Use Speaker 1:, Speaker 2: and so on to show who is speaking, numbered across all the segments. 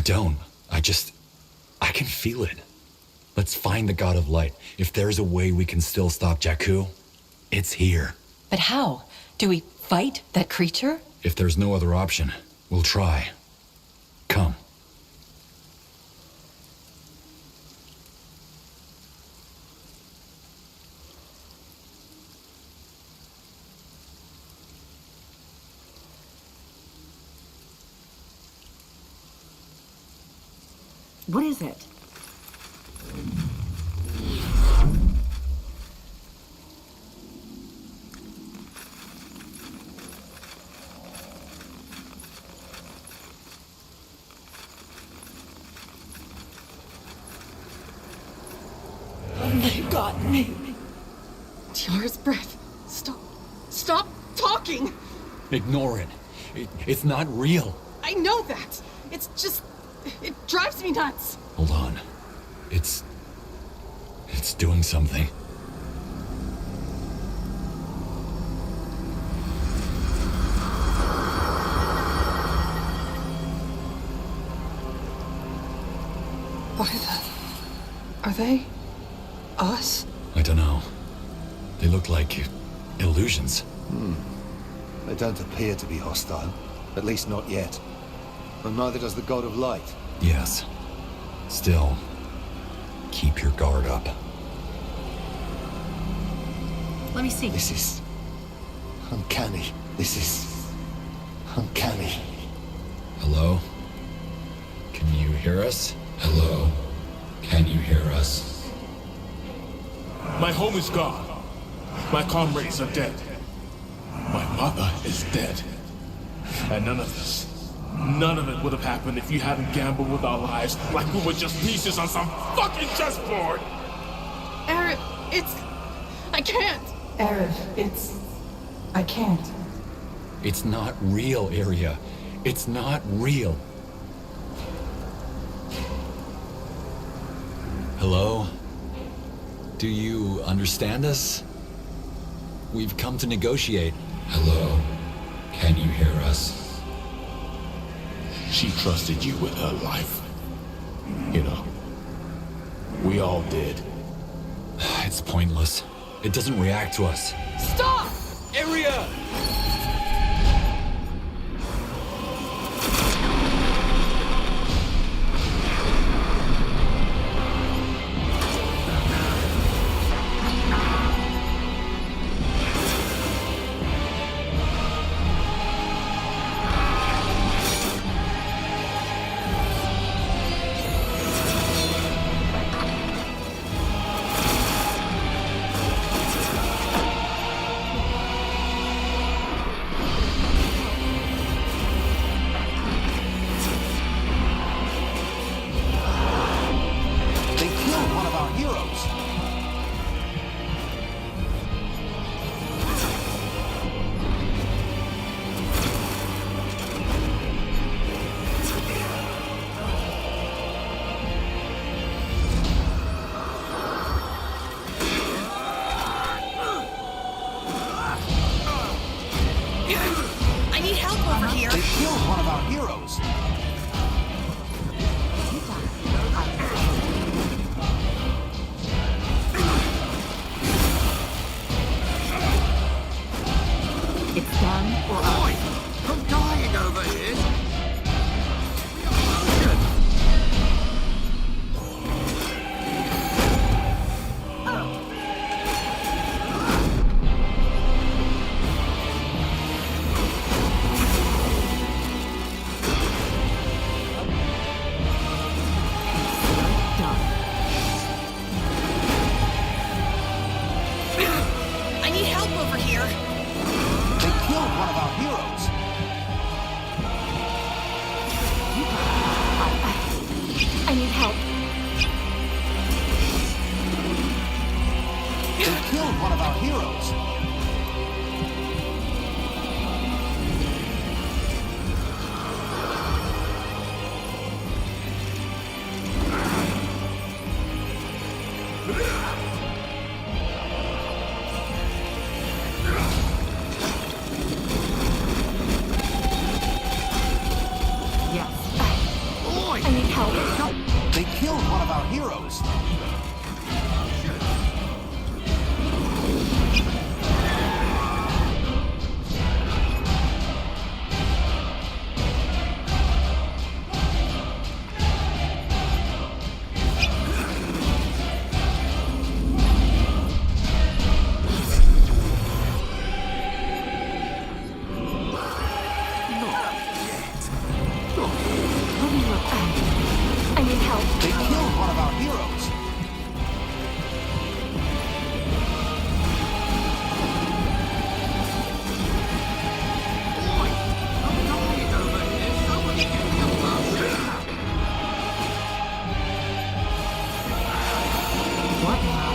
Speaker 1: don't. I can feel it. Let's find the God of Light. If there's a way we can still stop Jakku, it's here.
Speaker 2: But how? Do we fight that creature?
Speaker 1: If there's no other option, we'll try. Come.
Speaker 3: What is it?
Speaker 4: They got me. Tiara's breath. Stop talking!
Speaker 1: Ignore it. It's not real.
Speaker 4: I know that. It's just... it drives me nuts.
Speaker 1: Hold on. It's doing something.
Speaker 4: Are they... us?
Speaker 1: I don't know. They look like illusions.
Speaker 5: They don't appear to be hostile. At least not yet. And neither does the God of Light.
Speaker 1: Yes. Still, keep your guard up.
Speaker 3: Let me see.
Speaker 5: This is... uncanny. This is... uncanny.
Speaker 1: Hello? Can you hear us? Hello? Can you hear us?
Speaker 6: My home is gone. My comrades are dead. My mother is dead. And none of it would have happened if you hadn't gambled with our lives like we were just pieces on some fucking chessboard!
Speaker 4: Aerith, it's... I can't.
Speaker 7: Aerith, it's... I can't.
Speaker 1: It's not real, Aria. It's not real. Hello? Do you understand us? We've come to negotiate. Hello? Can you hear us?
Speaker 6: She trusted you with her life. You know, we all did.
Speaker 1: It's pointless. It doesn't react to us.
Speaker 4: Stop!
Speaker 1: Aria!
Speaker 5: They killed one of our heroes!
Speaker 2: I need help over here.
Speaker 5: They killed one of our heroes!
Speaker 3: It's done or
Speaker 8: Boy, I'm dying over here.
Speaker 2: I need help over here.
Speaker 5: They killed one of our heroes!
Speaker 3: I need help.
Speaker 5: They killed one of our heroes!
Speaker 3: Yes.
Speaker 8: Boy,
Speaker 3: I need
Speaker 5: heroes!
Speaker 3: I need help.
Speaker 5: They killed one of our heroes!
Speaker 8: I'm dying over here. Somebody get me a potion.
Speaker 3: What now?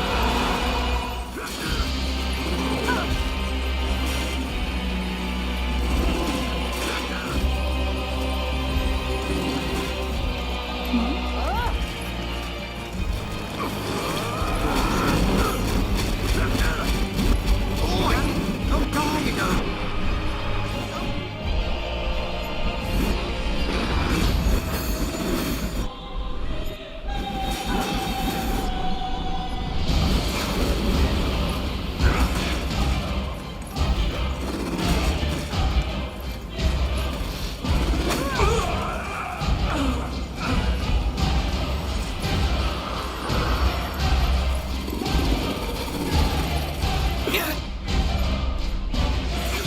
Speaker 8: Oi! I'm dying over.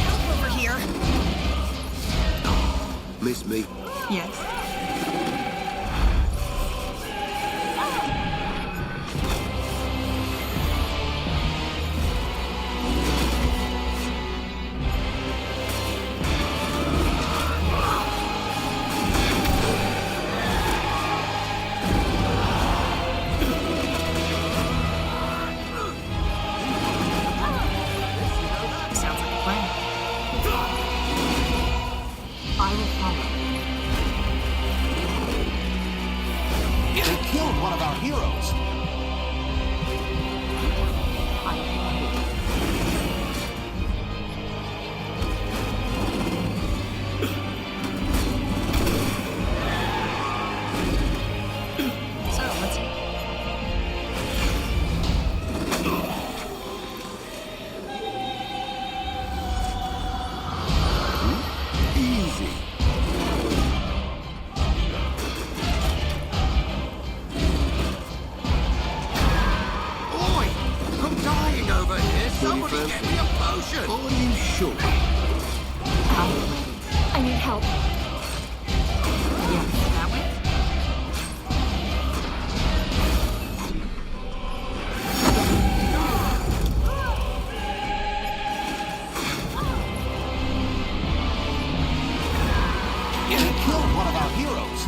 Speaker 2: Help over here.
Speaker 8: Miss me.
Speaker 3: Yes. Sounds like a plan. I will follow.
Speaker 5: They killed one of our heroes!
Speaker 3: I will follow. So, let's see.
Speaker 8: Easy. Oi! I'm dying over here. Somebody get me a potion. Are you sure?
Speaker 3: I'm ready. I need help. Yes, that way?
Speaker 5: They killed one of our heroes!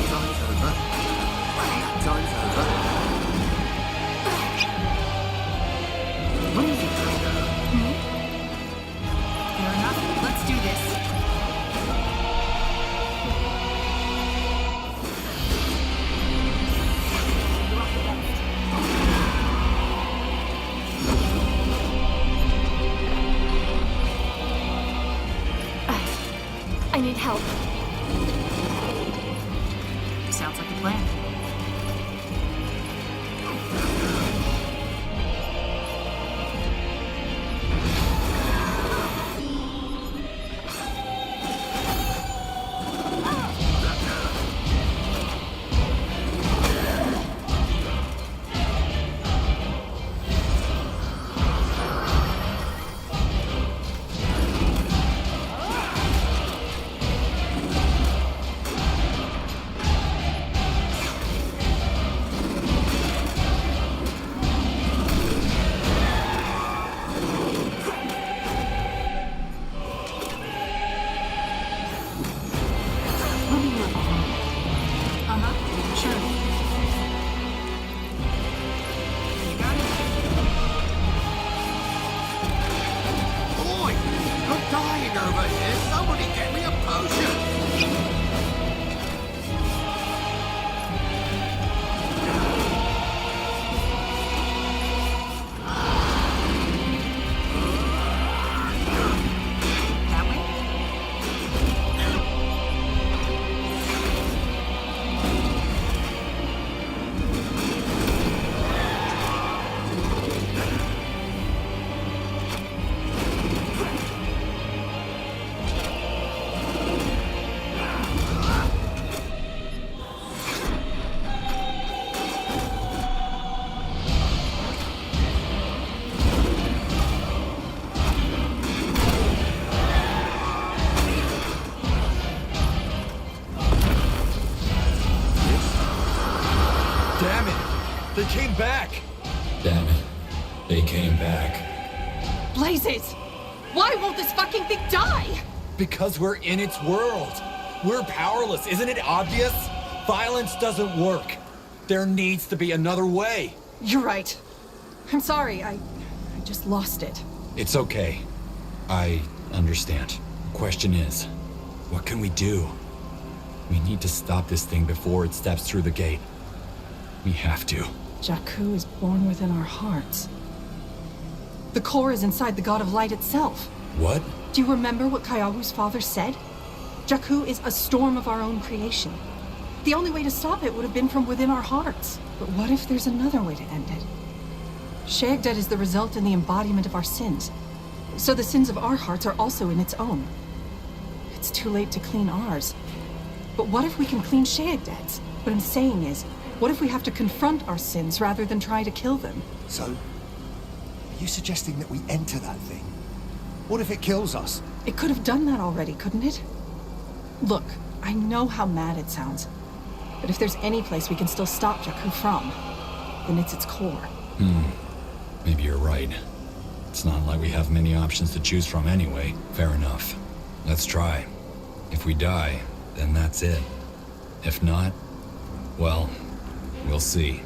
Speaker 8: Time's over. Time's over.
Speaker 3: What is it? Fair enough. Let's do this. I need help. Sounds like a plan.
Speaker 1: back! Damn it. They came back.
Speaker 4: Blazes! Why won't this fucking thing die?
Speaker 1: Because we're in its world. We're powerless, isn't it obvious? Violence doesn't work. There needs to be another way.
Speaker 4: You're right. I'm sorry, I just lost it.
Speaker 1: It's okay. I understand. Question is, what can we do? We need to stop this thing before it steps through the gate. We have to.
Speaker 4: Jakku is born within our hearts. The core is inside the God of Light itself.
Speaker 1: What?
Speaker 4: Do you remember what Kyagu's father said? Jakku is a storm of our own creation. The only way to stop it would have been from within our hearts. But what if there's another way to end it? Sheegdet is the result and the embodiment of our sins. So the sins of our hearts are also in its own. It's too late to clean ours. But what if we can clean Sheegdet's? What I'm saying is, what if we have to confront our sins rather than try to kill them?
Speaker 5: So, are you suggesting that we enter that thing? What if it kills us?
Speaker 4: It could have done that already, couldn't it? Look, I know how mad it sounds. But if there's any place we can still stop Jakku from, then it's its core.
Speaker 1: Maybe you're right. It's not like we have many options to choose from anyway. Fair enough. Let's try. If we die, then that's it. If not, well, we'll see.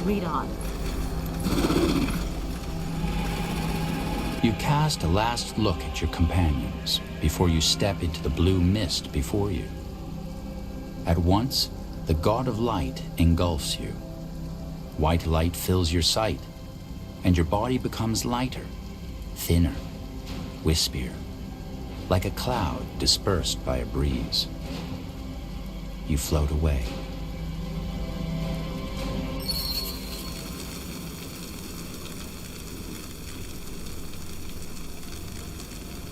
Speaker 3: Read on.
Speaker 9: You cast a last look at your companions before you step into the blue mist before you. At once, the God of Light engulfs you. White light fills your sight, and your body becomes lighter, thinner, wispier, like a cloud dispersed by a breeze. You float away.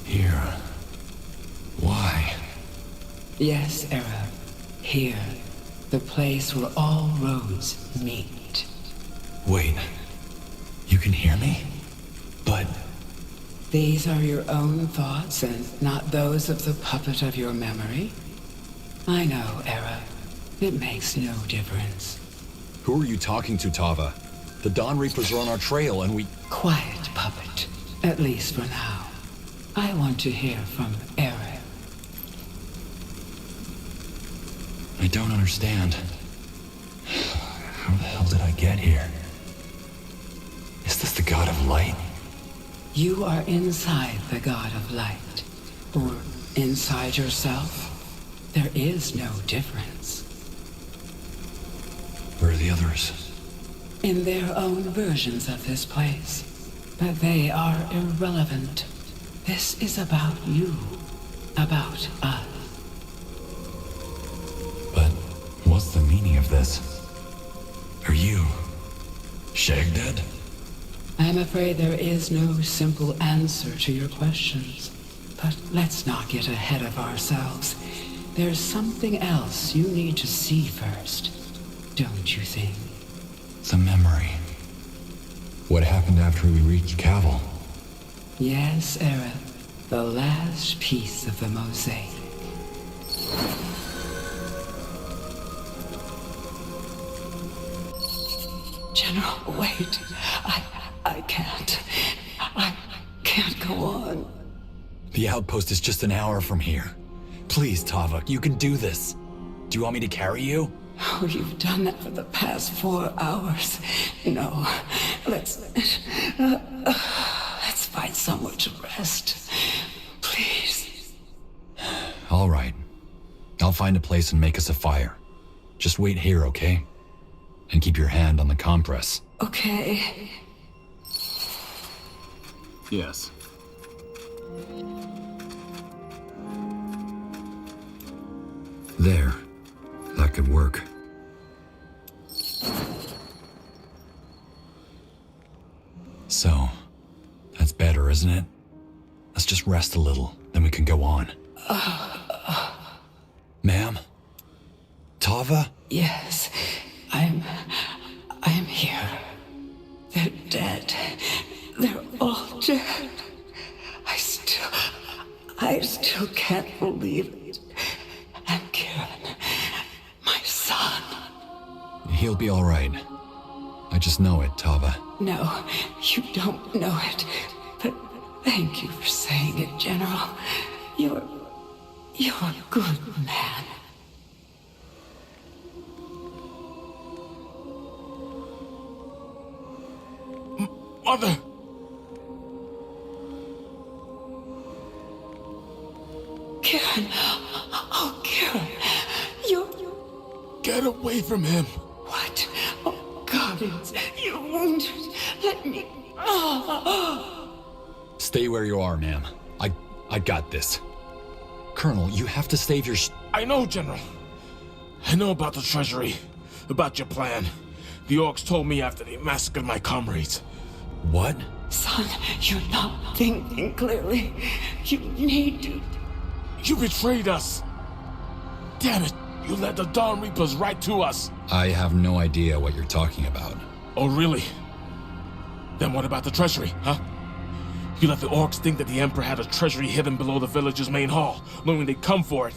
Speaker 1: Here. Why?
Speaker 10: Yes, Era. Here. The place where all roads meet.
Speaker 1: Wait. You can hear me? But...
Speaker 10: These are your own thoughts and not those of the puppet of your memory? I know, Era. It makes no difference.
Speaker 1: Who are you talking to, Tava? The Dawn Reapers are on our trail and we...
Speaker 10: Quiet, puppet. At least for now. I want to hear from Era.
Speaker 1: I don't understand. How the hell did I get here? Is this the God of Light?
Speaker 10: You are inside the God of Light. Or inside yourself. There is no difference.
Speaker 1: Where are the others?
Speaker 10: In their own versions of this place. But they are irrelevant. This is about you. About us.
Speaker 1: But what's the meaning of this? Are you... Sheegdet?
Speaker 10: I'm afraid there is no simple answer to your questions. But let's not get ahead of ourselves. There's something else you need to see first. Don't you think?
Speaker 1: The memory. What happened after we reached Cavil?
Speaker 10: Yes, Era. The last piece of the mosaic. General, wait. I can't. I can't go on.
Speaker 1: The outpost is just an hour from here. Please, Tava, you can do this. Do you want me to carry you?
Speaker 10: Oh, you've done that for the past 4 hours. No, let's find somewhere to rest. Please.
Speaker 1: All right. I'll find a place and make us a fire. Just wait here, okay? And keep your hand on the compress.
Speaker 10: Okay.
Speaker 11: Yes.
Speaker 1: There. That could work. So, that's better, isn't it? Let's just rest a little, then we can go on. Ma'am? Tava?
Speaker 10: Yes, I'm here. They're dead. They're all dead. I still can't believe it. And Kieran, my son.
Speaker 1: He'll be all right. I just know it, Tava.
Speaker 10: No, you don't know it. But thank you for saying it, General. You're a good man.
Speaker 6: Mother!
Speaker 10: Kieran! Oh, Kieran! You're...
Speaker 6: Get away from him!
Speaker 10: What? Oh, God, you're wounded. Let me...
Speaker 1: Stay where you are, ma'am. I got this. Colonel, you have to save your
Speaker 6: I know, General. I know about the treasury. About your plan. The orcs told me after they massacred my comrades.
Speaker 1: What?
Speaker 10: Son, you're not thinking clearly. You need to...
Speaker 6: You betrayed us! Damn it! You led the Dawn Reapers right to us!
Speaker 1: I have no idea what you're talking about.
Speaker 6: Oh, really? Then what about the treasury, huh? You let the orcs think that the Emperor had a treasury hidden below the village's main hall, knowing they'd come for it.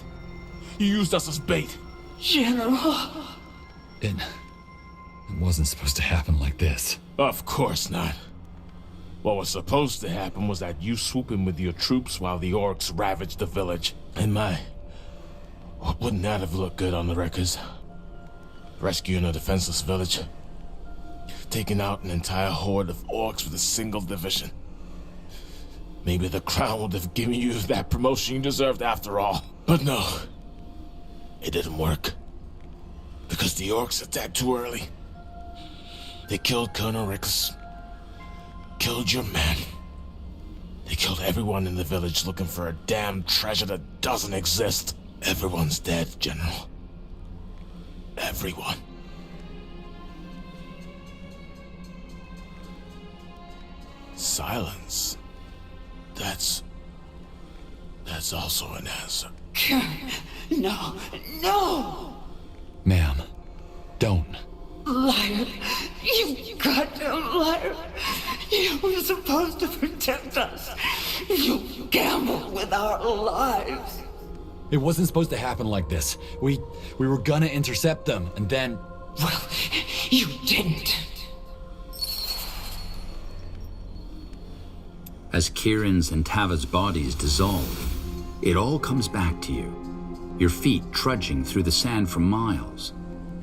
Speaker 6: You used us as bait.
Speaker 10: General...
Speaker 1: It wasn't supposed to happen like this.
Speaker 6: Of course not. What was supposed to happen was that you swoop in with your troops while the orcs ravaged the village. And wouldn't that have looked good on the records? Rescuing a defenseless village. Taking out an entire horde of orcs with a single division. Maybe the crown would have given you that promotion you deserved after all. But no. It didn't work. Because the orcs attacked too early. They killed Colonel Rickus. Killed your men. They killed everyone in the village looking for a damn treasure that doesn't exist. Everyone's dead, General. Everyone. Silence. That's also an answer.
Speaker 10: No, no!
Speaker 1: Ma'am, don't.
Speaker 10: Liar! You goddamn liar! You were supposed to protect us. You gambled with our lives.
Speaker 1: It wasn't supposed to happen like this. We were gonna intercept them, and then...
Speaker 10: Well, you didn't.
Speaker 9: As Kieran's and Tava's bodies dissolve, it all comes back to you. Your feet trudging through the sand for miles,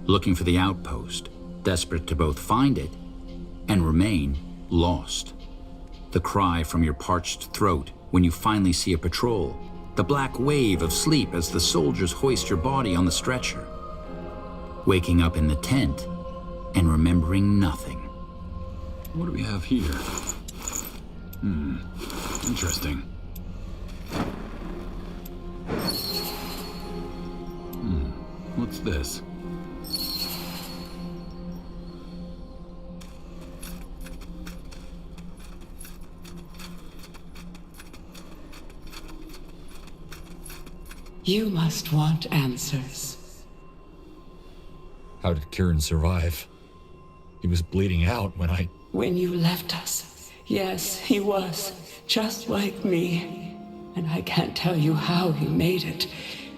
Speaker 9: looking for the outpost, desperate to both find it and remain lost. The cry from your parched throat when you finally see a patrol, the black wave of sleep as the soldiers hoist your body on the stretcher. Waking up in the tent and remembering nothing.
Speaker 1: What do we have here? Interesting. What's this?
Speaker 10: You must want answers.
Speaker 1: How did Kieran survive? He was bleeding out
Speaker 10: When you left us, yes, he was, just like me. And I can't tell you how he made it,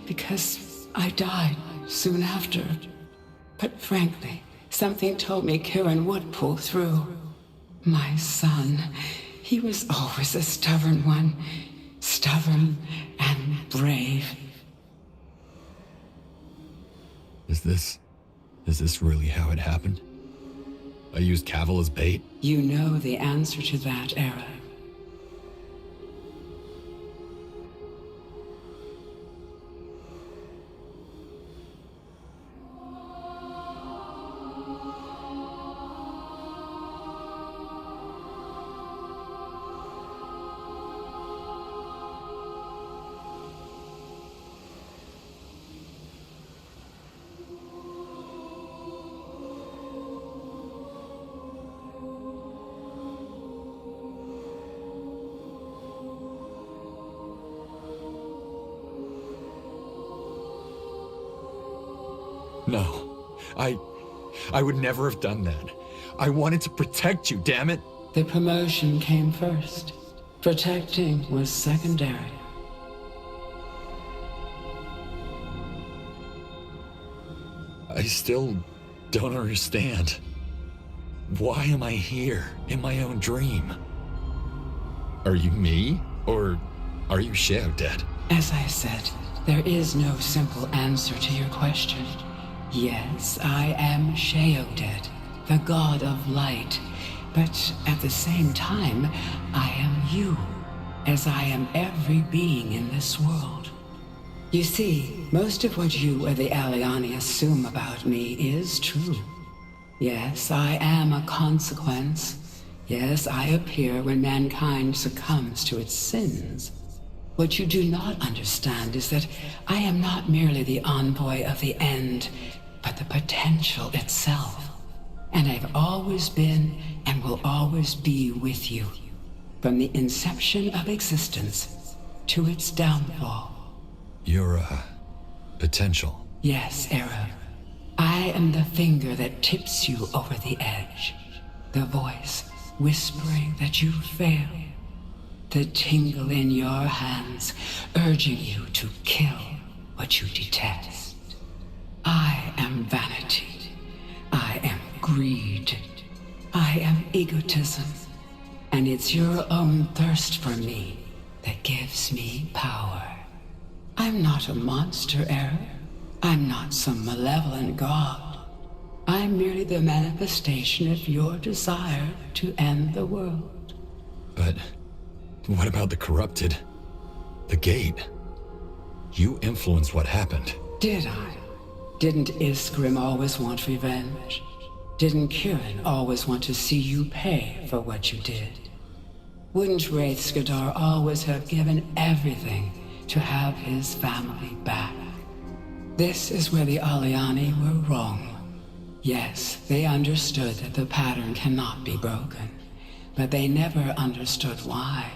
Speaker 10: because I died soon after. But frankly, something told me Kieran would pull through. My son, he was always a stubborn one. Stubborn and brave.
Speaker 1: Is this really how it happened? I used Cavil as bait?
Speaker 10: You know the answer to that, Era.
Speaker 1: No. I would never have done that. I wanted to protect you, damn it!
Speaker 10: The promotion came first. Protecting was secondary.
Speaker 1: I still don't understand. why am I here in my own dream? Are you me? Or are you Sheoded?
Speaker 10: As I said, there is no simple answer to your question. Yes, I am Sheoded, the god of light, but at the same time, I am you, as I am every being in this world. You see, most of what you or the Aliani assume about me is true. Yes, I am a consequence. Yes, I appear when mankind succumbs to its sins. What you do not understand is that I am not merely the envoy of the end, but the potential itself. And I've always been and will always be with you, from the inception of existence to its downfall.
Speaker 1: You're a potential.
Speaker 10: Yes, Arab. I am the finger that tips you over the edge, the voice whispering that you fail, the tingle in your hands urging you to kill what you detest. I am vanity. I am greed. I am egotism. And it's your own thirst for me that gives me power. I'm not a monster, Arab. I'm not some malevolent god. I'm merely the manifestation of your desire to end the world.
Speaker 1: But what about the corrupted? The gate? You influenced what happened.
Speaker 10: Did I? Didn't Iskrim always want revenge? Didn't Kieran always want to see you pay for what you did? Wouldn't Wraith Skadar always have given everything to have his family back? This is where the Aliani were wrong. Yes, they understood that the pattern cannot be broken, but they never understood why.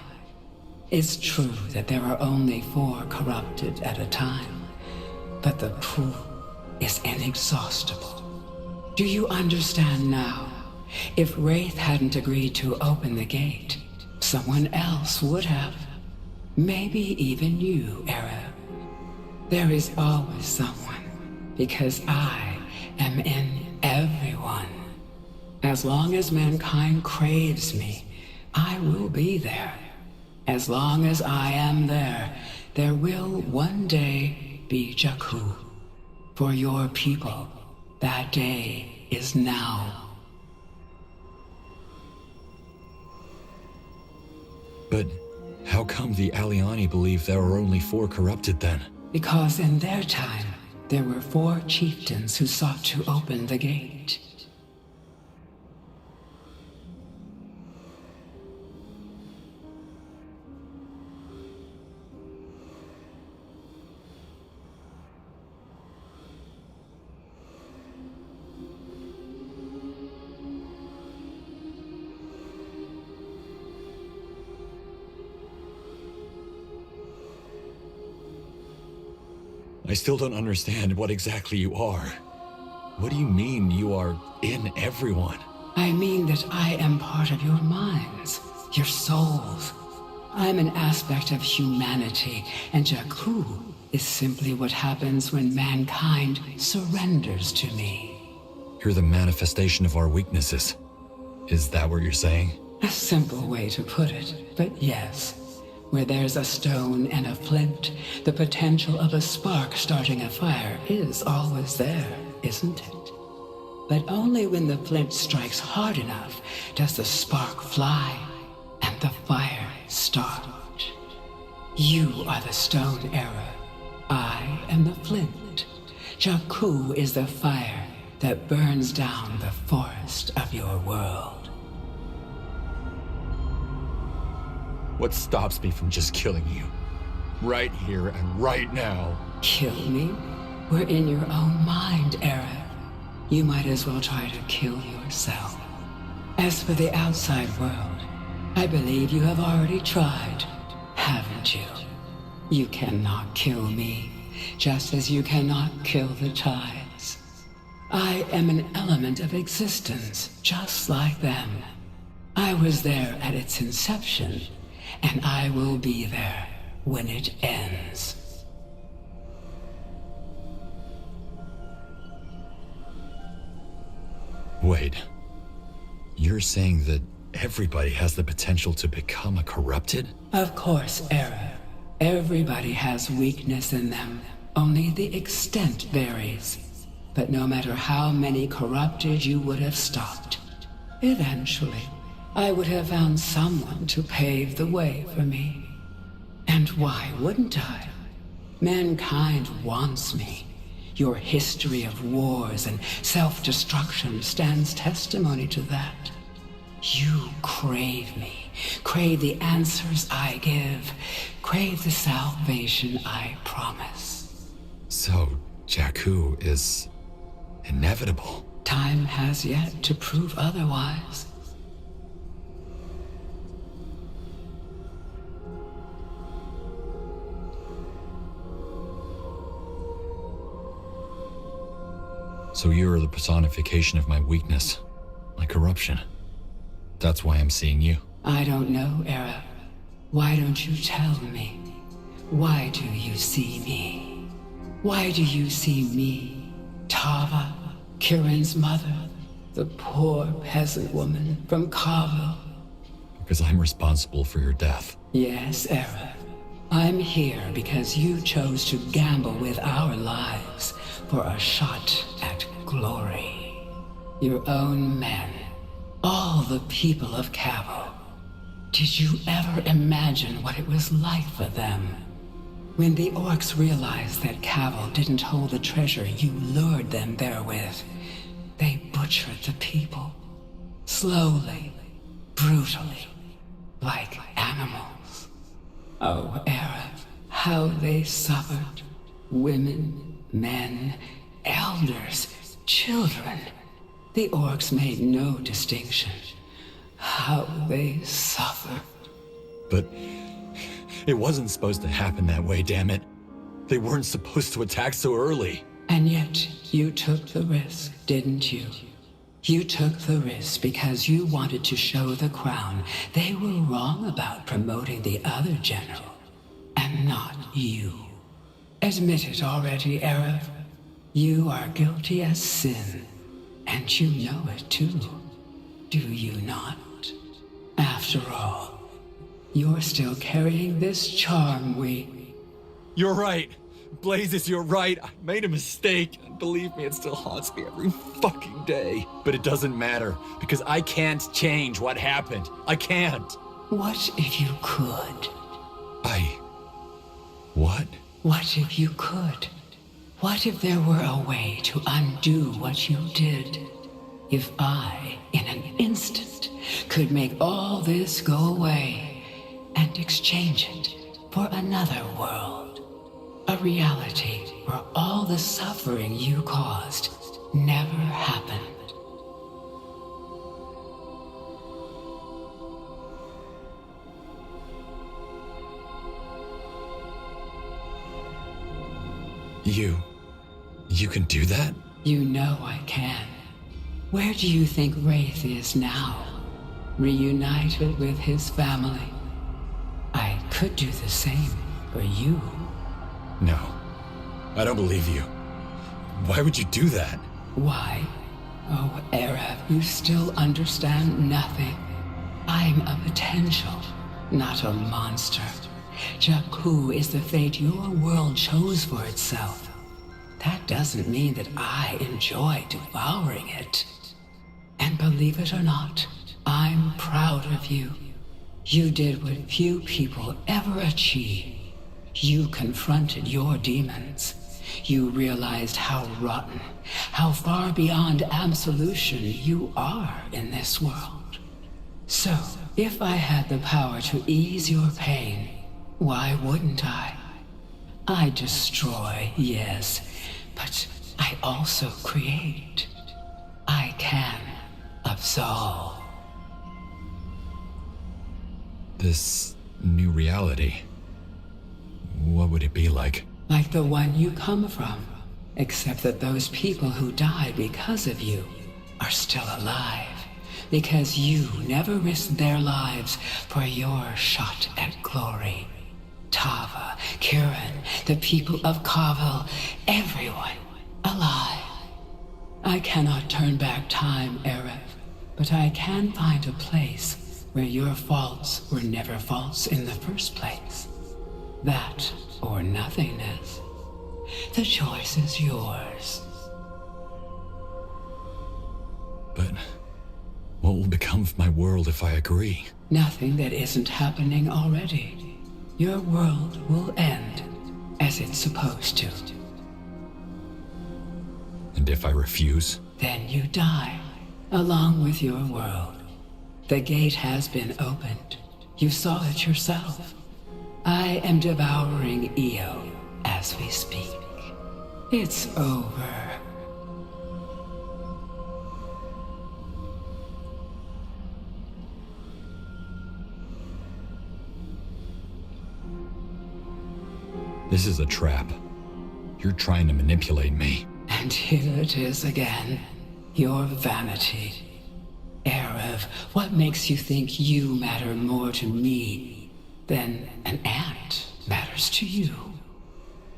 Speaker 10: It's true that there are only 4 corrupted at a time, but the pool is inexhaustible. Do you understand now? If Wraith hadn't agreed to open the gate, someone else would have. Maybe even you, Arab. There is always someone, because I am in everyone. As long as mankind craves me, I will be there. As long as I am there, there will one day be Jakku. For your people, that day is now.
Speaker 1: But how come the Aliani believe there are only 4 corrupted then?
Speaker 10: Because in their time, there were 4 chieftains who sought to open the gate.
Speaker 1: I still don't understand what exactly you are. What do you mean you are in everyone?
Speaker 10: I mean that I am part of your minds, your souls. I'm an aspect of humanity, and Jakku is simply what happens when mankind surrenders to me.
Speaker 1: You're the manifestation of our weaknesses. Is that what you're saying?
Speaker 10: A simple way to put it, but yes. Where there's a stone and a flint, the potential of a spark starting a fire is always there, isn't it? But only when the flint strikes hard enough does the spark fly and the fire start. You are the stone era. I am the flint. Jakku is the fire that burns down the forest of your world.
Speaker 1: What stops me from just killing you? Right here and right now.
Speaker 10: Kill me? We're in your own mind, Arab. You might as well try to kill yourself. As for the outside world, I believe you have already tried, haven't you? You cannot kill me, just as you cannot kill the tides. I am an element of existence, just like them. I was there at its inception, and I will be there when it ends.
Speaker 1: Wait. you're saying that everybody has the potential to become a corrupted?
Speaker 10: Of course, Era. Everybody has weakness in them. Only the extent varies. But no matter how many corrupted you would have stopped, eventually, I would have found someone to pave the way for me. And why wouldn't I? Mankind wants me. Your history of wars and self-destruction stands testimony to that. You crave me, crave the answers I give, crave the salvation I promise.
Speaker 1: So, Jakku is inevitable.
Speaker 10: Time has yet to prove otherwise.
Speaker 1: So you're the personification of my weakness, my corruption. That's why I'm seeing you.
Speaker 10: I don't know, Era. Why don't you tell me? Why do you see me? Why do you see me, Tava, Kirin's mother, the poor peasant woman from Kavil?
Speaker 1: Because I'm responsible for your death.
Speaker 10: Yes, Era. I'm here because you chose to gamble with our lives for a shot at glory. Your own men, all the people of Kavil. Did you ever imagine what it was like for them? When the orcs realized that Kavil didn't hold the treasure you lured them therewith, they butchered the people. Slowly, brutally, like animals. Oh, Era, how they suffered. Women, men, elders, children. The orcs made no distinction. How they suffered.
Speaker 1: But it wasn't supposed to happen that way, damn it. They weren't supposed to attack so early.
Speaker 10: And yet, you took the risk, didn't you? You took the risk because you wanted to show the crown they were wrong about promoting the other general, and not you. Admit it already, Erev. You are guilty as sin, and you know it too. Do you not? After all, you're still carrying this charm we...
Speaker 1: You're right. Blazes, you're right. I made a mistake. And believe me, it still haunts me every fucking day. But it doesn't matter, because I can't change what happened. I can't.
Speaker 10: What if you could?
Speaker 1: What?
Speaker 10: What if you could? What if there were a way to undo what you did? If I, in an instant, could make all this go away and exchange it for another world. A reality where all the suffering you caused never happened.
Speaker 1: You can do that?
Speaker 10: You know I can. Where do you think Wraith is now? Reunited with his family. I could do the same for you.
Speaker 1: No, I don't believe you. Why would you do that?
Speaker 10: Why? Oh, Erev, you still understand nothing. I'm a potential, not a monster. Jakku is the fate your world chose for itself. That doesn't mean that I enjoy devouring it. And believe it or not, I'm proud of you. You did what few people ever achieve. You confronted your demons. You realized how rotten, how far beyond absolution you are in this world. So, if I had the power to ease your pain, why wouldn't I? I destroy, yes, but I also create. I can absolve.
Speaker 1: This new reality, what would it be like?
Speaker 10: Like the one you come from, except that those people who died because of you are still alive, because you never risked their lives for your shot at glory. Tava, Kirin, the people of Kavil, everyone alive. I cannot turn back time, Erev, but I can find a place where your faults were never faults in the first place. That or nothingness. The choice is yours.
Speaker 1: But what will become of my world if I agree?
Speaker 10: Nothing that isn't happening already. Your world will end as it's supposed to.
Speaker 1: And if I refuse?
Speaker 10: Then you die, along with your world. The gate has been opened. You saw it yourself. I am devouring Io as we speak. It's over.
Speaker 1: This is a trap. You're trying to manipulate me.
Speaker 10: And here it is again. Your vanity. Erev, what makes you think you matter more to me than an ant matters to you?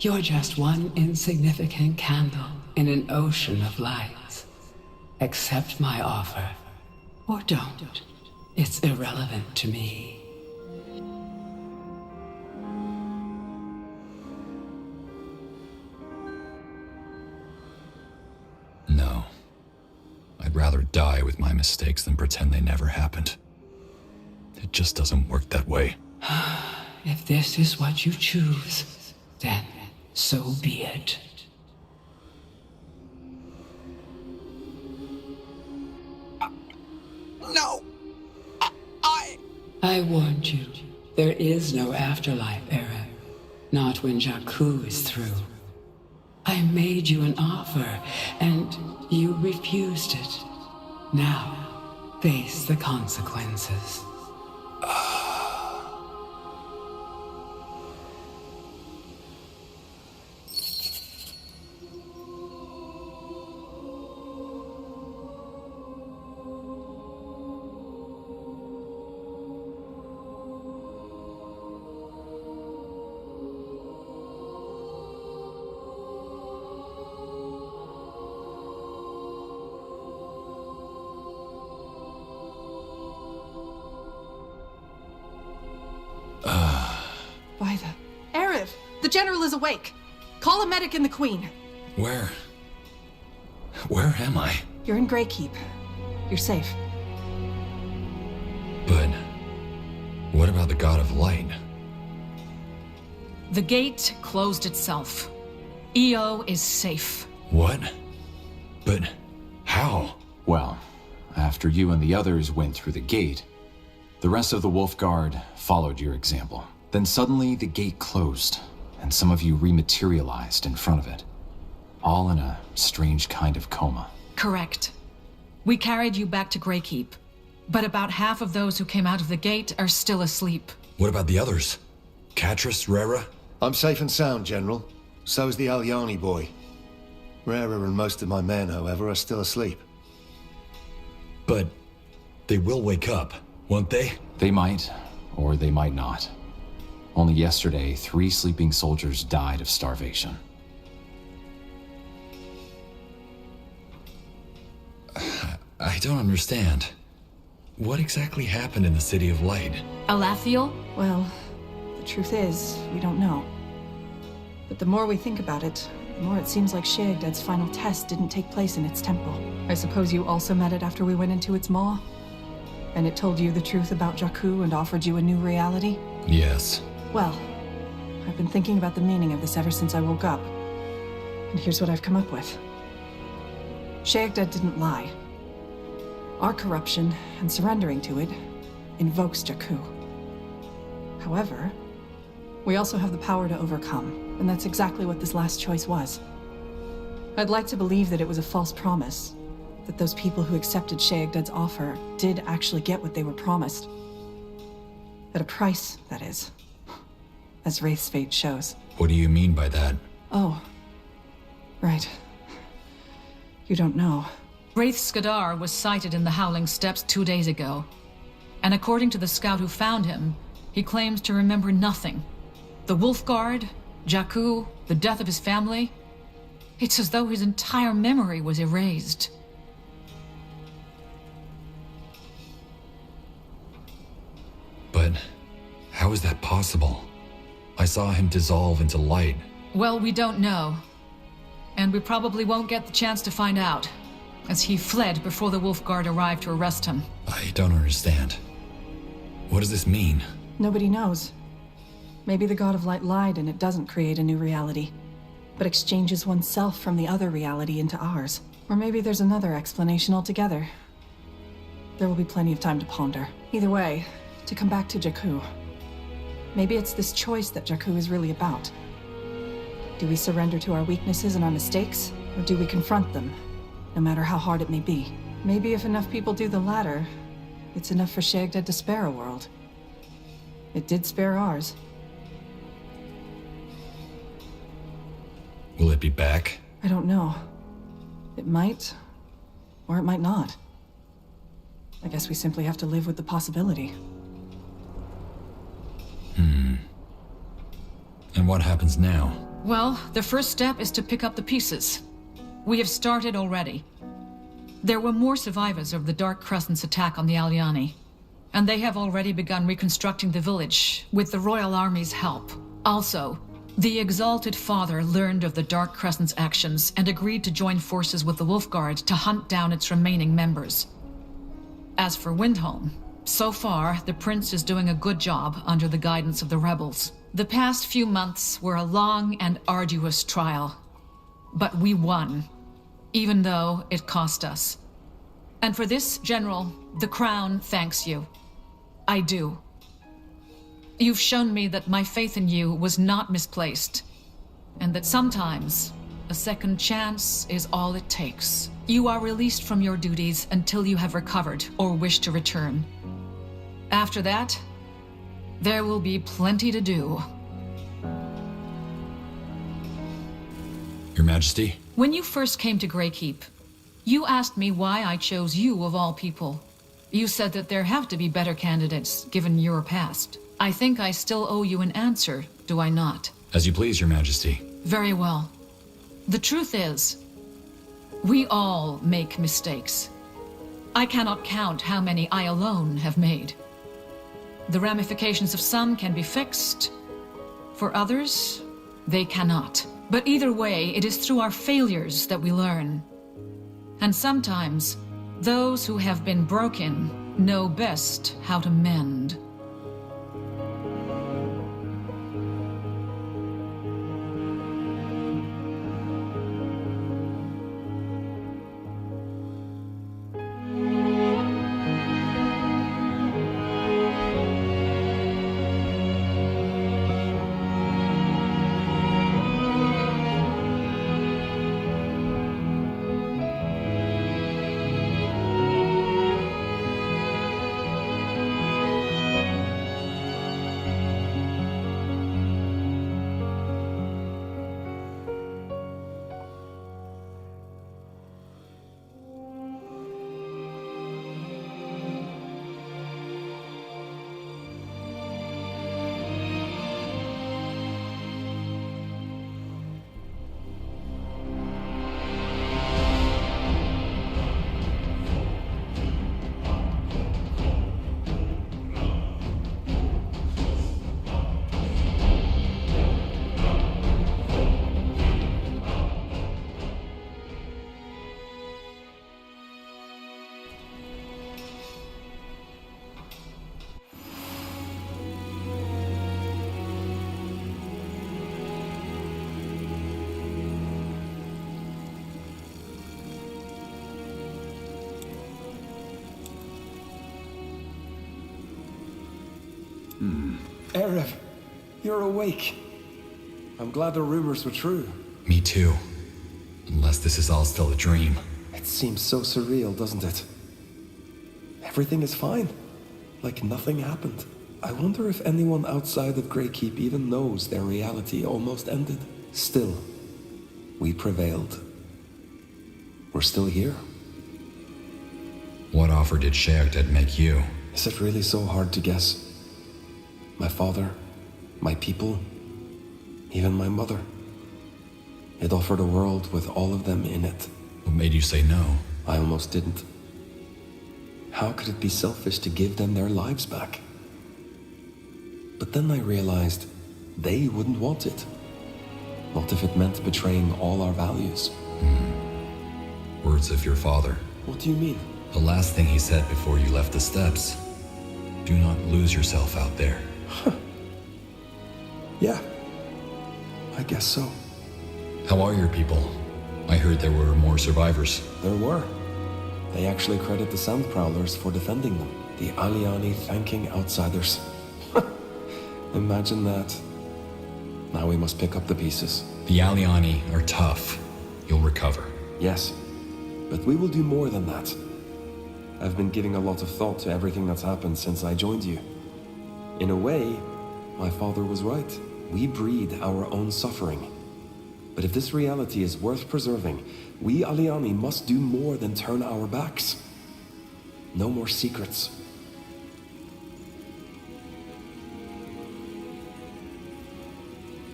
Speaker 10: You're just one insignificant candle in an ocean of lights. Accept my offer, or don't. It's irrelevant to me.
Speaker 1: No. I'd rather die with my mistakes than pretend they never happened. It just doesn't work that way.
Speaker 10: If this is what you choose, then so be it.
Speaker 1: No!
Speaker 10: I warned you. There is no afterlife, Aaron. Not when Jakku is through. I made you an offer, and you refused it. Now, face the consequences.
Speaker 4: The General is awake. Call a medic and the Queen.
Speaker 1: Where am I?
Speaker 4: You're in Greykeep. You're safe.
Speaker 1: But what about the God of Light?
Speaker 2: The gate closed itself. Io is safe.
Speaker 1: What? But how?
Speaker 11: Well, after you and the others went through the gate, the rest of the Wolf Guard followed your example. Then suddenly the gate closed, and some of you rematerialized in front of it. All in a strange kind of coma.
Speaker 2: Correct. We carried you back to Greykeep, but about half of those who came out of the gate are still asleep.
Speaker 1: What about the others? Katris, Rera?
Speaker 5: I'm safe and sound, General. So is the Alyani boy. Rera and most of my men, however, are still asleep.
Speaker 1: But they will wake up, won't they?
Speaker 11: They might, or they might not. Only yesterday, 3 sleeping soldiers died of starvation.
Speaker 1: I don't understand. What exactly happened in the City of Light?
Speaker 2: Alathiel?
Speaker 4: Well, the truth is, we don't know. But the more we think about it, the more it seems like Sheagdad's final test didn't take place in its temple. I suppose you also met it after we went into its maw? And it told you the truth about Jakku and offered you a new reality?
Speaker 1: Yes.
Speaker 4: Well, I've been thinking about the meaning of this ever since I woke up. And here's what I've come up with. Sheagdad didn't lie. Our corruption and surrendering to it invokes Jakku. However, we also have the power to overcome, and that's exactly what this last choice was. I'd like to believe that it was a false promise, that those people who accepted Sheagdad's offer did actually get what they were promised. At a price, that is. As Wraith's fate shows.
Speaker 1: What do you mean by that?
Speaker 4: Oh. Right. You don't know.
Speaker 2: Wraith Skadar was sighted in the Howling Steppes 2 days ago. And according to the scout who found him, he claims to remember nothing. The Wolf Guard, Jakku, the death of his family. It's as though his entire memory was erased.
Speaker 1: How is that possible? I saw him dissolve into light.
Speaker 2: Well, we don't know. And we probably won't get the chance to find out, as he fled before the Wolf Guard arrived to arrest him.
Speaker 1: I don't understand. What does this mean?
Speaker 4: Nobody knows. Maybe the God of Light lied and it doesn't create a new reality, but exchanges oneself from the other reality into ours. Or maybe there's another explanation altogether. There will be plenty of time to ponder. Either way, to come back to Jakku. Maybe it's this choice that Jakku is really about. Do we surrender to our weaknesses and our mistakes, or do we confront them, no matter how hard it may be? Maybe if enough people do the latter, it's enough for ceann-feadhna to spare a world. It did spare ours.
Speaker 1: Will it be back?
Speaker 4: I don't know. It might, or it might not. I guess we simply have to live with the possibility.
Speaker 1: And what happens now?
Speaker 2: Well, the first step is to pick up the pieces. We have started already. There were more survivors of the Dark Crescent's attack on the Aliani, and they have already begun reconstructing the village with the Royal Army's help. Also, the Exalted Father learned of the Dark Crescent's actions and agreed to join forces with the Wolf Guard to hunt down its remaining members. As for Windholm, so far, the Prince is doing a good job under the guidance of the rebels. The past few months were a long and arduous trial, but we won, even though it cost us. And for this, General, the Crown thanks you. I do. You've shown me that my faith in you was not misplaced, and that sometimes a second chance is all it takes. You are released from your duties until you have recovered or wish to return. After that, there will be plenty to do.
Speaker 1: Your Majesty?
Speaker 2: When you first came to Greykeep, you asked me why I chose you of all people. You said that there have to be better candidates, given your past. I think I still owe you an answer, do I not?
Speaker 1: As you please, Your Majesty.
Speaker 2: Very well. The truth is, we all make mistakes. I cannot count how many I alone have made. The ramifications of some can be fixed. For others, they cannot. But either way, it is through our failures that we learn. And sometimes, those who have been broken know best how to mend.
Speaker 12: Erev, you're awake. I'm glad the rumors were true.
Speaker 1: Me too. Unless this is all still a dream.
Speaker 12: It seems so surreal, doesn't it? Everything is fine. Like nothing happened. I wonder if anyone outside of Greykeep even knows their reality almost ended. Still, we prevailed. We're still here.
Speaker 1: What offer did ceann-feadhna make you?
Speaker 12: Is it really so hard to guess? My father, my people, even my mother. It offered a world with all of them in it.
Speaker 1: What made you say no?
Speaker 12: I almost didn't. How could it be selfish to give them their lives back? But then I realized they wouldn't want it. Not if it meant betraying all our values.
Speaker 1: Words of your father.
Speaker 12: What do you mean?
Speaker 1: The last thing he said before you left the steps. Do not lose yourself out there.
Speaker 12: Yeah, I guess so.
Speaker 1: How are your people? I heard there were more survivors.
Speaker 12: There were. They actually credit the Sand Prowlers for defending them. The Aliani thanking outsiders. Imagine that. Now we must pick up the pieces.
Speaker 1: The Aliani are tough. You'll recover.
Speaker 12: Yes, but we will do more than that. I've been giving a lot of thought to everything that's happened since I joined you. In a way, my father was right. We breed our own suffering. But if this reality is worth preserving, we Aliani must do more than turn our backs. No more secrets.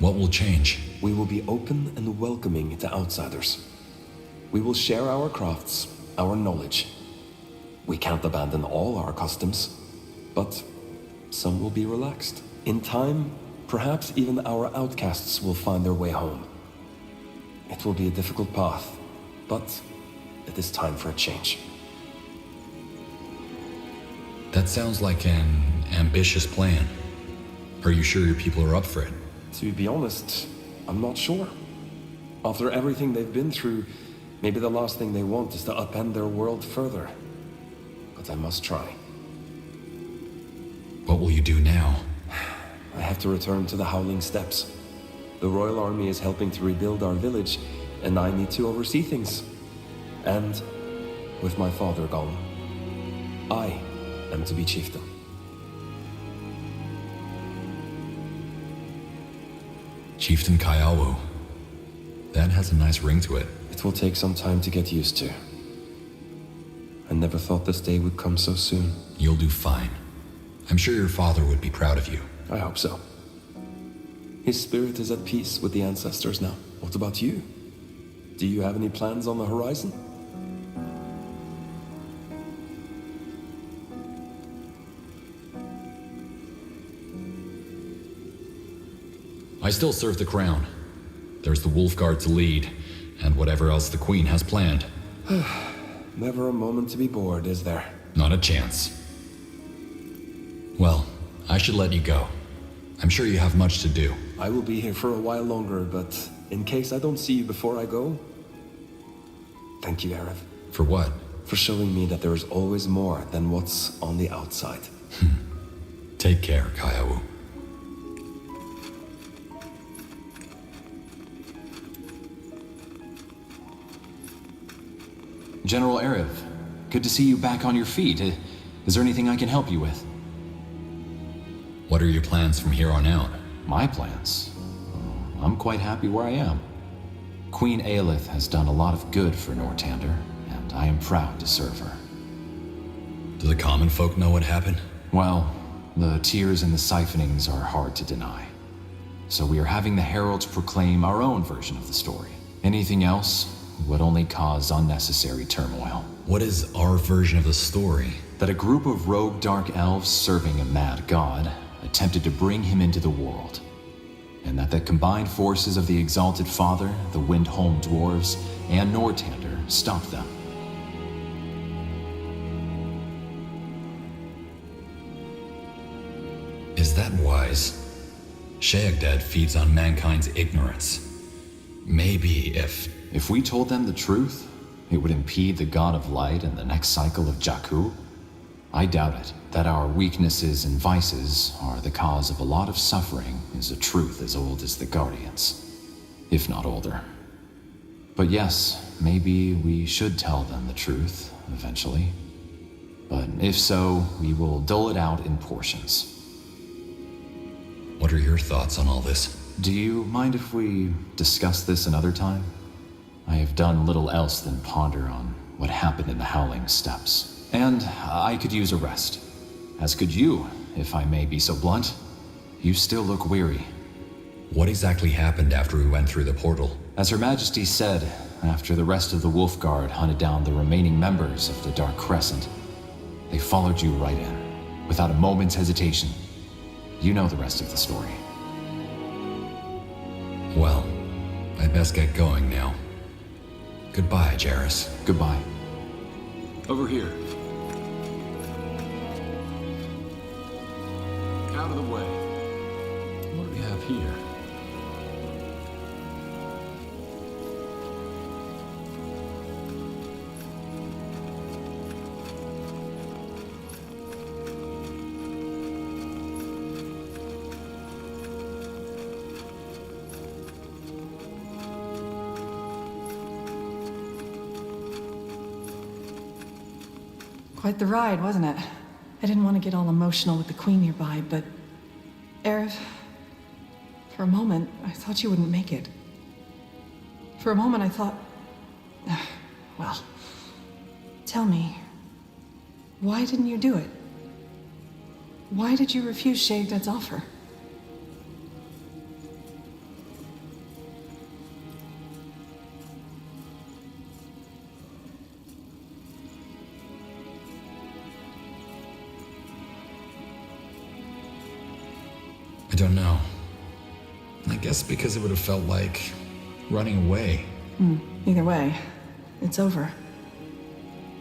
Speaker 1: What will change?
Speaker 12: We will be open and welcoming to outsiders. We will share our crafts, our knowledge. We can't abandon all our customs, but some will be relaxed. In time, perhaps even our outcasts will find their way home. It will be a difficult path, but it is time for a change.
Speaker 1: That sounds like an ambitious plan. Are you sure your people are up for it?
Speaker 12: To be honest, I'm not sure. After everything they've been through, maybe the last thing they want is to upend their world further. But I must try.
Speaker 1: What will you do now?
Speaker 12: I have to return to the Howling Steppes. The Royal Army is helping to rebuild our village, and I need to oversee things. And, with my father gone, I am to be chieftain.
Speaker 1: Chieftain Kyawu. That has a nice ring to it.
Speaker 12: It will take some time to get used to. I never thought this day would come so soon.
Speaker 1: You'll do fine. I'm sure your father would be proud of you.
Speaker 12: I hope so. His spirit is at peace with the ancestors now. What about you? Do you have any plans on the horizon?
Speaker 1: I still serve the crown. There's the Wolfguard to lead, and whatever else the Queen has planned.
Speaker 12: Never a moment to be bored, is there?
Speaker 1: Not a chance. Well, I should let you go. I'm sure you have much to do.
Speaker 12: I will be here for a while longer, but in case I don't see you before I go, thank you, Erev.
Speaker 1: For what?
Speaker 12: For showing me that there is always more than what's on the outside.
Speaker 1: Take care, Kyawu.
Speaker 11: General Erev, good to see you back on your feet. Is there anything I can help you with?
Speaker 1: What are your plans from here on out?
Speaker 11: My plans? I'm quite happy where I am. Queen Aelith has done a lot of good for Nortander, and I am proud to serve her.
Speaker 1: Do the common folk know what happened?
Speaker 11: Well, the tears and the siphonings are hard to deny. So we are having the heralds proclaim our own version of the story. Anything else would only cause unnecessary turmoil.
Speaker 1: What is our version of the story?
Speaker 11: That a group of rogue dark elves serving a mad god attempted to bring him into the world, and that the combined forces of the Exalted Father, the Windholm Dwarves, and Nortander stopped them.
Speaker 1: Is that wise? Sheagdad feeds on mankind's ignorance. Maybe
Speaker 11: If we told them the truth, it would impede the God of Light and the next cycle of Jakku. I doubt it. That our weaknesses and vices are the cause of a lot of suffering is a truth as old as the Guardians, if not older. But yes, maybe we should tell them the truth, eventually. But if so, we will dole it out in portions.
Speaker 1: What are your thoughts on all this?
Speaker 11: Do you mind if we discuss this another time? I have done little else than ponder on what happened in the Howling Steppes. And I could use a rest. As could you, if I may be so blunt. You still look weary.
Speaker 1: What exactly happened after we went through the portal?
Speaker 11: As Her Majesty said, after the rest of the Wolfguard hunted down the remaining members of the Dark Crescent, they followed you right in, without a moment's hesitation. You know the rest of the story.
Speaker 1: Well, I best get going now. Goodbye, Jarrus.
Speaker 11: Goodbye. Over here. Out of the way. What do we have here?
Speaker 4: Quite the ride, wasn't it? I didn't want to get all emotional with the Queen nearby, but... Aerith... For a moment, I thought you wouldn't make it. For a moment, I thought... Well... Tell me... Why didn't you do it? Why did you refuse Sheegdad's offer?
Speaker 1: I don't know. I guess because it would have felt like running away.
Speaker 4: Either way, it's over.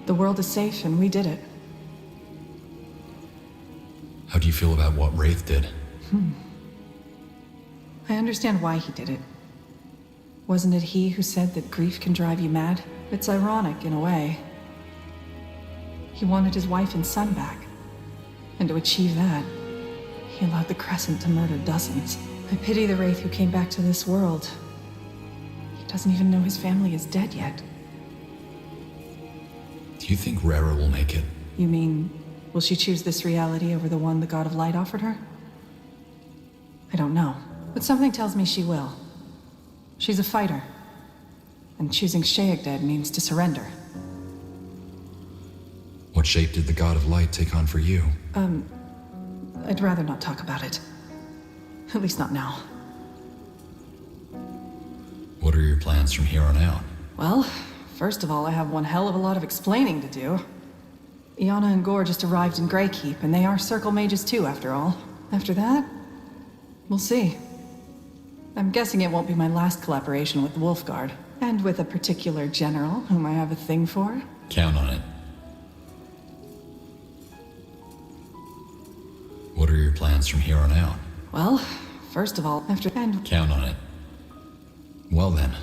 Speaker 4: The world is safe and we did it.
Speaker 1: How do you feel about what Wraith did?
Speaker 4: I understand why he did it. Wasn't it he who said that grief can drive you mad? It's ironic in a way. He wanted his wife and son back. And to achieve that, he allowed the Crescent to murder dozens. I pity the Wraith who came back to this world. He doesn't even know his family is dead yet.
Speaker 1: Do you think Rara will make it?
Speaker 4: You mean, will she choose this reality over the one the God of Light offered her? I don't know, but something tells me she will. She's a fighter, and choosing Sheegdad means to surrender.
Speaker 1: What shape did the God of Light take on for you?
Speaker 4: I'd rather not talk about it. At least not now.
Speaker 1: What are your plans from here on out?
Speaker 4: Well, first of all, I have one hell of a lot of explaining to do. Iana and Gore just arrived in Greykeep, and they are Circle Mages too, after all. After that, we'll see. I'm guessing it won't be my last collaboration with the Wolfguard, and with a particular general whom I have a thing for.
Speaker 1: Count on it. What are your plans from here on out?
Speaker 4: Well, first of all, after and
Speaker 1: Count on it. Well then,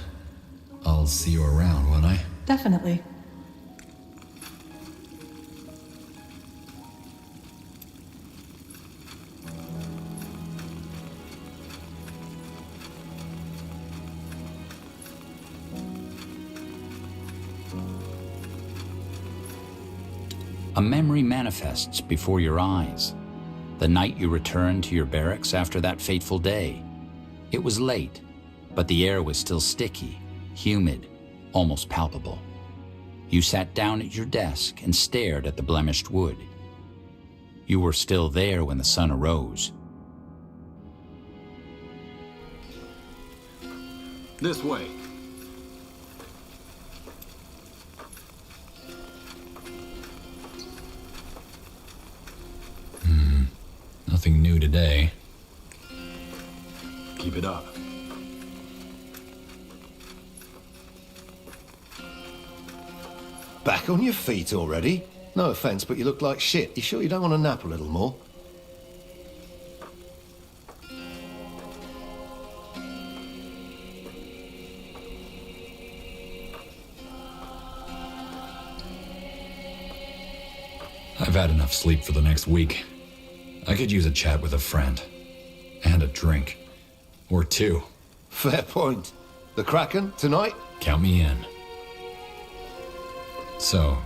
Speaker 1: I'll see you around, won't I?
Speaker 4: definitely.
Speaker 9: A memory manifests before your eyes. The night you returned to your barracks after that fateful day. It was late, but the air was still sticky, humid, almost palpable. You sat down at your desk and stared at the blemished wood. You were still there when the sun arose.
Speaker 11: This way.
Speaker 1: Nothing new today.
Speaker 11: Keep it up.
Speaker 5: Back on your feet already? No offense, but you look like shit. You sure you don't want to nap a little more?
Speaker 1: I've had enough sleep for the next week. I could use a chat with a friend. And a drink. Or two.
Speaker 5: Fair point. The Kraken, tonight?
Speaker 1: Count me in. So,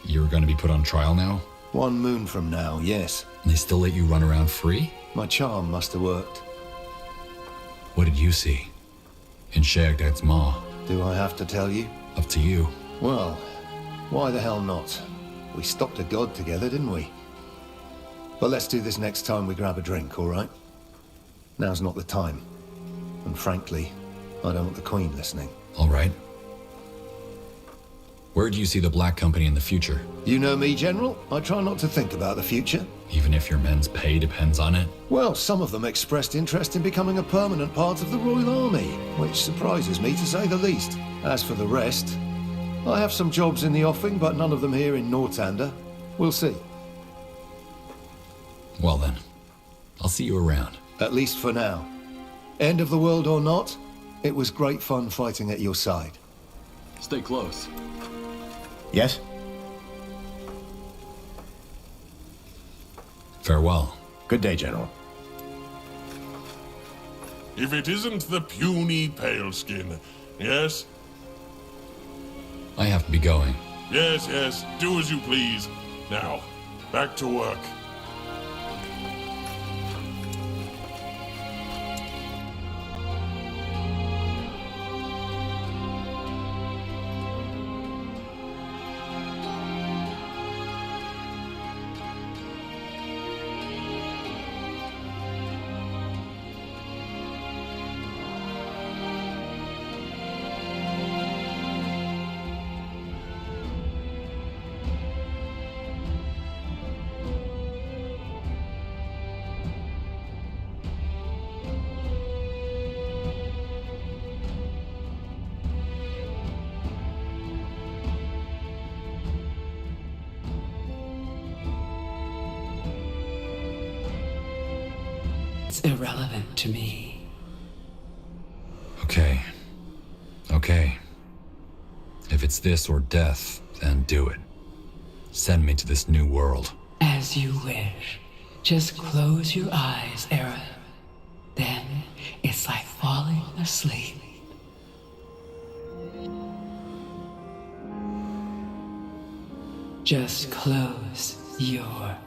Speaker 1: you're gonna be put on trial now?
Speaker 5: 1 moon from now, yes.
Speaker 1: They still let you run around free?
Speaker 5: My charm must have worked.
Speaker 1: What did you see? In Sheegdad's maw?
Speaker 5: Do I have to tell you?
Speaker 1: Up to you.
Speaker 5: Well, why the hell not? We stopped a god together, didn't we? But let's do this next time we grab a drink, all right? Now's not the time. And frankly, I don't want the Queen listening.
Speaker 1: All right. Where do you see the Black Company in the future?
Speaker 5: You know me, General. I try not to think about the future.
Speaker 1: Even if your men's pay depends on it?
Speaker 5: Well, some of them expressed interest in becoming a permanent part of the Royal Army, which surprises me to say the least. As for the rest, I have some jobs in the offing, but none of them here in Northander. We'll see.
Speaker 1: Well then, I'll see you around.
Speaker 5: At least for now. End of the world or not, it was great fun fighting at your side.
Speaker 11: Stay close.
Speaker 5: Yes?
Speaker 1: Farewell.
Speaker 5: Good day, General.
Speaker 6: If it isn't the puny Paleskin, yes?
Speaker 1: I have to be going.
Speaker 6: Yes, yes, do as you please. Now, back to work.
Speaker 10: It's irrelevant to me.
Speaker 1: Okay. Okay. If it's this or death, then do it. Send me to this new world.
Speaker 10: As you wish. Just close your eyes, Aaron. Then it's like falling asleep. Just close your